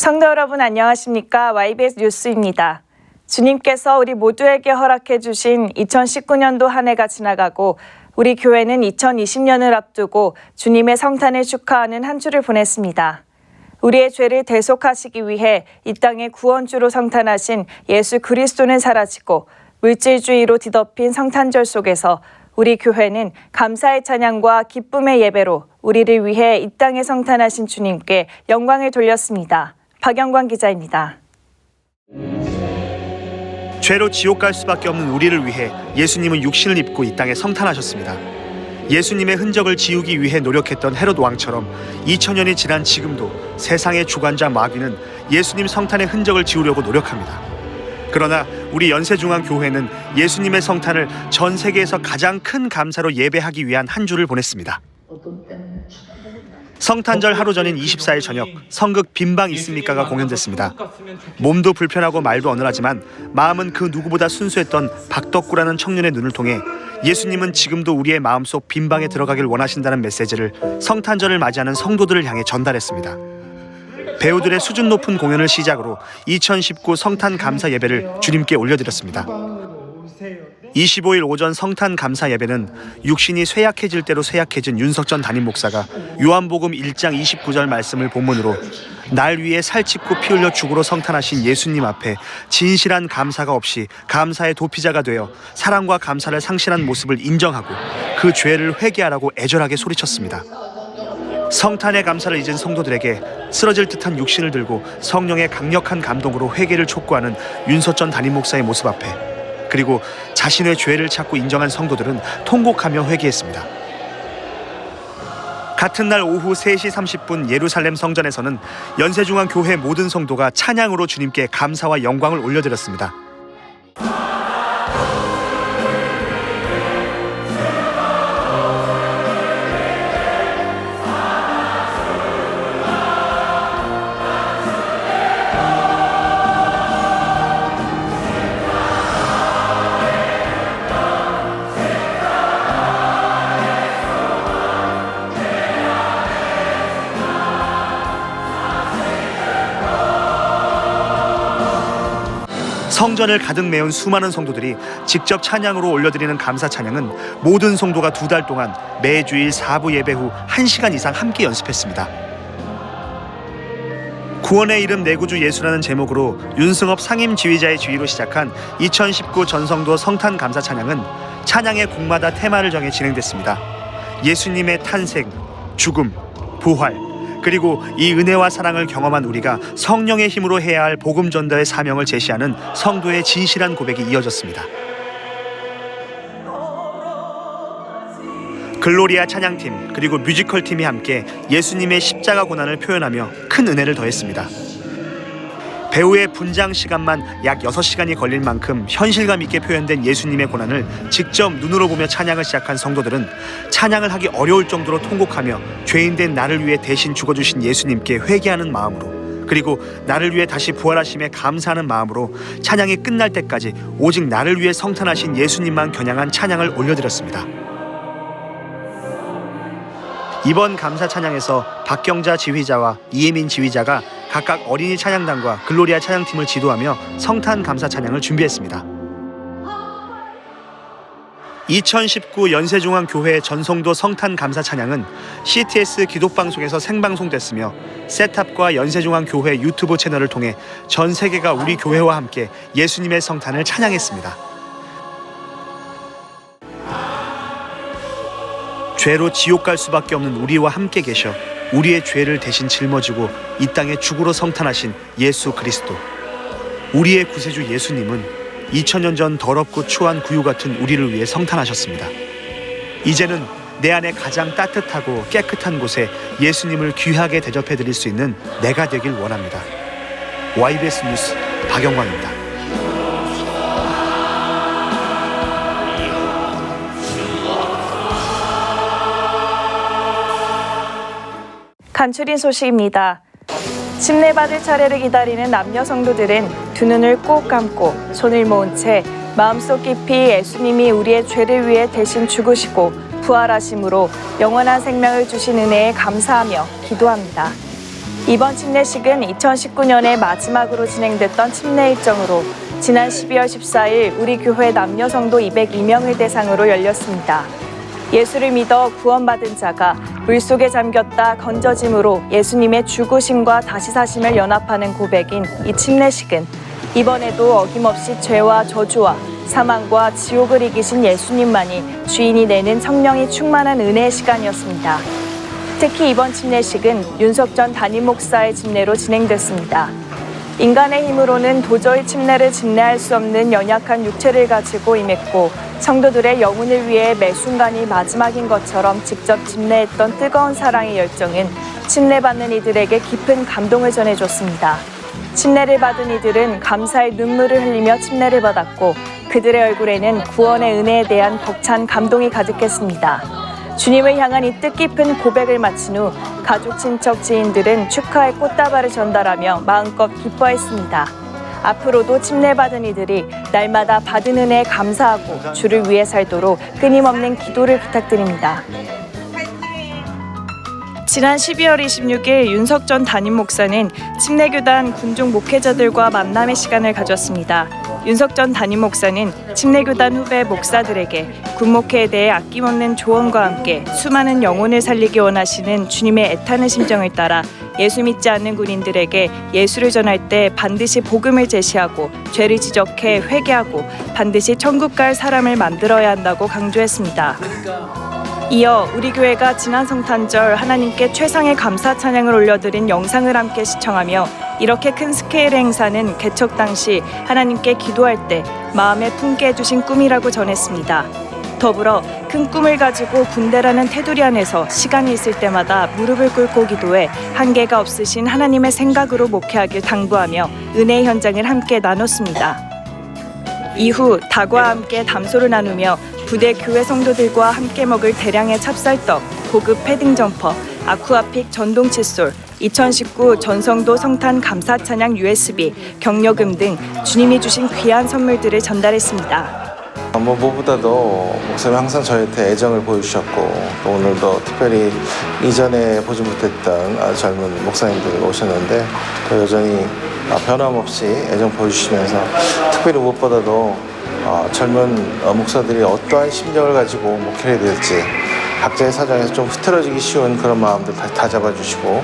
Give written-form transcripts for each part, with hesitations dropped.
성도 여러분 안녕하십니까? YBS 뉴스입니다. 주님께서 우리 모두에게 허락해 주신 2019년도 한 해가 지나가고 우리 교회는 2020년을 앞두고 주님의 성탄을 축하하는 한 주를 보냈습니다. 우리의 죄를 대속하시기 위해 이 땅의 구원주로 성탄하신 예수 그리스도는 사라지고 물질주의로 뒤덮인 성탄절 속에서 우리 교회는 감사의 찬양과 기쁨의 예배로 우리를 위해 이 땅에 성탄하신 주님께 영광을 돌렸습니다. 박영광 기자입니다. 죄로 지옥 갈 수밖에 없는 우리를 위해 예수님은 육신을 입고 이 땅에 성탄하셨습니다. 예수님의 흔적을 지우기 위해 노력했던 헤롯 왕처럼 2000년이 지난 지금도 세상의 주관자 마귀는 예수님 성탄의 흔적을 지우려고 노력합니다. 그러나 우리 연세중앙교회는 예수님의 성탄을 전 세계에서 가장 큰 감사로 예배하기 위한 한 주를 보냈습니다. 성탄절 하루 전인 24일 저녁 성극 빈방 있습니까가 공연됐습니다. 몸도 불편하고 말도 어눌하지만 마음은 그 누구보다 순수했던 박덕구라는 청년의 눈을 통해 예수님은 지금도 우리의 마음속 빈방에 들어가길 원하신다는 메시지를 성탄절을 맞이하는 성도들을 향해 전달했습니다. 배우들의 수준 높은 공연을 시작으로 2019 성탄 감사 예배를 주님께 올려드렸습니다. 25일 오전 성탄 감사 예배는 육신이 쇠약해질 대로 쇠약해진 윤석전 담임 목사가 요한복음 1장 29절 말씀을 본문으로 날 위해 살찢고 피 흘려 죽으로 성탄하신 예수님 앞에 진실한 감사가 없이 감사의 도피자가 되어 사랑과 감사를 상실한 모습을 인정하고 그 죄를 회개하라고 애절하게 소리쳤습니다. 성탄의 감사를 잊은 성도들에게 쓰러질 듯한 육신을 들고 성령의 강력한 감동으로 회개를 촉구하는 윤석전 담임 목사의 모습 앞에 그리고 자신의 죄를 찾고 인정한 성도들은 통곡하며 회개했습니다. 같은 날 오후 3시 30분 예루살렘 성전에서는 연세중앙교회 모든 성도가 찬양으로 주님께 감사와 영광을 올려드렸습니다. 성전을 가득 메운 수많은 성도들이 직접 찬양으로 올려드리는 감사 찬양은 모든 성도가 2달 동안 매주일 4부 예배 후 1시간 이상 함께 연습했습니다. 구원의 이름 내구주 예수라는 제목으로 윤승업 상임 지휘자의 지휘로 시작한 2019 전성도 성탄 감사 찬양은 찬양의 곡마다 테마를 정해 진행됐습니다. 예수님의 탄생, 죽음, 부활, 그리고 이 은혜와 사랑을 경험한 우리가 성령의 힘으로 해야 할 복음 전도의 사명을 제시하는 성도의 진실한 고백이 이어졌습니다. 글로리아 찬양팀 그리고 뮤지컬팀이 함께 예수님의 십자가 고난을 표현하며 큰 은혜를 더했습니다. 배우의 분장 시간만 약 6시간이 걸릴 만큼 현실감 있게 표현된 예수님의 고난을 직접 눈으로 보며 찬양을 시작한 성도들은 찬양을 하기 어려울 정도로 통곡하며 죄인된 나를 위해 대신 죽어주신 예수님께 회개하는 마음으로 그리고 나를 위해 다시 부활하심에 감사하는 마음으로 찬양이 끝날 때까지 오직 나를 위해 성탄하신 예수님만 겨냥한 찬양을 올려드렸습니다. 이번 감사 찬양에서 박경자 지휘자와 이혜민 지휘자가 각각 어린이 찬양단과 글로리아 찬양팀을 지도하며 성탄 감사 찬양을 준비했습니다. 2019 연세중앙교회 전성도 성탄 감사 찬양은 CTS 기독방송에서 생방송됐으며 셋탑과 연세중앙교회 유튜브 채널을 통해 전 세계가 우리 교회와 함께 예수님의 성탄을 찬양했습니다. 죄로 지옥 갈 수밖에 없는 우리와 함께 계셔 우리의 죄를 대신 짊어지고 이 땅에 죽으로 성탄하신 예수 그리스도. 우리의 구세주 예수님은 2000년 전 더럽고 추한 구유 같은 우리를 위해 성탄하셨습니다. 이제는 내 안에 가장 따뜻하고 깨끗한 곳에 예수님을 귀하게 대접해드릴 수 있는 내가 되길 원합니다. YBS 뉴스 박영광입니다. 간추린 소식입니다. 침례받을 차례를 기다리는 남녀 성도들은 두 눈을 꼭 감고 손을 모은 채 마음속 깊이 예수님이 우리의 죄를 위해 대신 죽으시고 부활하심으로 영원한 생명을 주신 은혜에 감사하며 기도합니다. 이번 침례식은 2019년에 마지막으로 진행됐던 침례 일정으로 지난 12월 14일 우리 교회 남녀 성도 202명을 대상으로 열렸습니다. 예수를 믿어 구원받은 자가 물속에 잠겼다 건져짐으로 예수님의 죽으심과 다시 사심을 연합하는 고백인 이 침례식은 이번에도 어김없이 죄와 저주와 사망과 지옥을 이기신 예수님만이 주인이 내는 성령이 충만한 은혜의 시간이었습니다. 특히 이번 침례식은 윤석 전 담임 목사의 침례로 진행됐습니다. 인간의 힘으로는 도저히 침례를 집례할 수 없는 연약한 육체를 가지고 임했고 성도들의 영혼을 위해 매 순간이 마지막인 것처럼 직접 집례했던 뜨거운 사랑의 열정은 침례받는 이들에게 깊은 감동을 전해줬습니다. 침례를 받은 이들은 감사의 눈물을 흘리며 침례를 받았고 그들의 얼굴에는 구원의 은혜에 대한 벅찬 감동이 가득했습니다. 주님을 향한 이 뜻깊은 고백을 마친 후 가족, 친척, 지인들은 축하의 꽃다발을 전달하며 마음껏 기뻐했습니다. 앞으로도 침례받은 이들이 날마다 받은 은혜에 감사하고 주를 위해 살도록 끊임없는 기도를 부탁드립니다. 지난 12월 26일 윤석 전 담임 목사는 침례교단 군중 목회자들과 만남의 시간을 가졌습니다. 윤석 전 담임 목사는 침례교단 후배 목사들에게 군목회에 대해 아낌없는 조언과 함께 수많은 영혼을 살리기 원하시는 주님의 애타는 심정을 따라 예수 믿지 않는 군인들에게 예수를 전할 때 반드시 복음을 제시하고 죄를 지적해 회개하고 반드시 천국 갈 사람을 만들어야 한다고 강조했습니다. 이어 우리 교회가 지난 성탄절 하나님께 최상의 감사 찬양을 올려드린 영상을 함께 시청하며 이렇게 큰 스케일의 행사는 개척 당시 하나님께 기도할 때 마음에 품게 해주신 꿈이라고 전했습니다. 더불어 큰 꿈을 가지고 군대라는 테두리 안에서 시간이 있을 때마다 무릎을 꿇고 기도해 한계가 없으신 하나님의 생각으로 목회하길 당부하며 은혜의 현장을 함께 나눴습니다. 이후 닭과 함께 담소를 나누며 부대 교회 성도들과 함께 먹을 대량의 찹쌀떡, 고급 패딩 점퍼, 아쿠아픽 전동 칫솔, 2019 전성도 성탄 감사 찬양 USB, 격려금 등 주님이 주신 귀한 선물들을 전달했습니다. 무엇보다도 목사님 항상 저희한테 애정을 보여주셨고 또 오늘도 특별히 이전에 보지 못했던 아주 젊은 목사님들이 오셨는데 또 여전히 변함없이 애정 보여주시면서 특별히 무엇보다도 젊은 목사들이 어떠한 심정을 가지고 목회를 해야 될지 각자의 사정에서 좀 흐트러지기 쉬운 그런 마음들 다 잡아주시고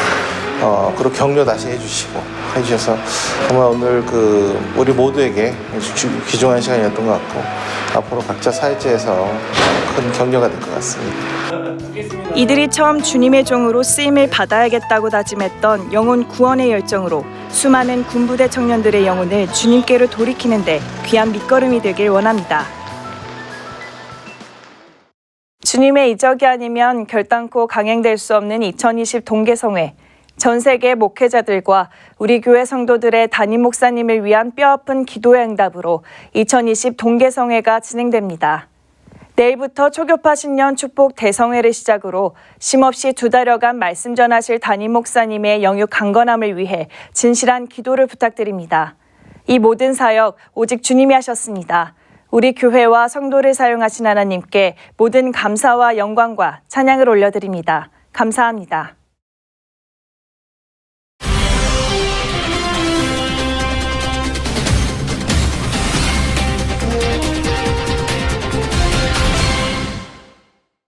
그리고 격려 다시 해주셔서 정말 오늘 우리 모두에게 귀중한 시간이었던 것 같고 앞으로 각자 사회자에서 큰 격려가 될 것 같습니다. 이들이 처음 주님의 종으로 쓰임을 받아야겠다고 다짐했던 영혼 구원의 열정으로 수많은 군부대 청년들의 영혼을 주님께로 돌이키는데 귀한 밑거름이 되길 원합니다. 주님의 이적이 아니면 결단코 강행될 수 없는 2020 동계성회. 전 세계 목회자들과 우리 교회 성도들의 담임 목사님을 위한 뼈아픈 기도의 응답으로 2020 동계성회가 진행됩니다. 내일부터 초교파 신년 축복 대성회를 시작으로 쉼없이 2달여간 말씀 전하실 담임 목사님의 영육 강건함을 위해 진실한 기도를 부탁드립니다. 이 모든 사역 오직 주님이 하셨습니다. 우리 교회와 성도를 사용하신 하나님께 모든 감사와 영광과 찬양을 올려드립니다. 감사합니다.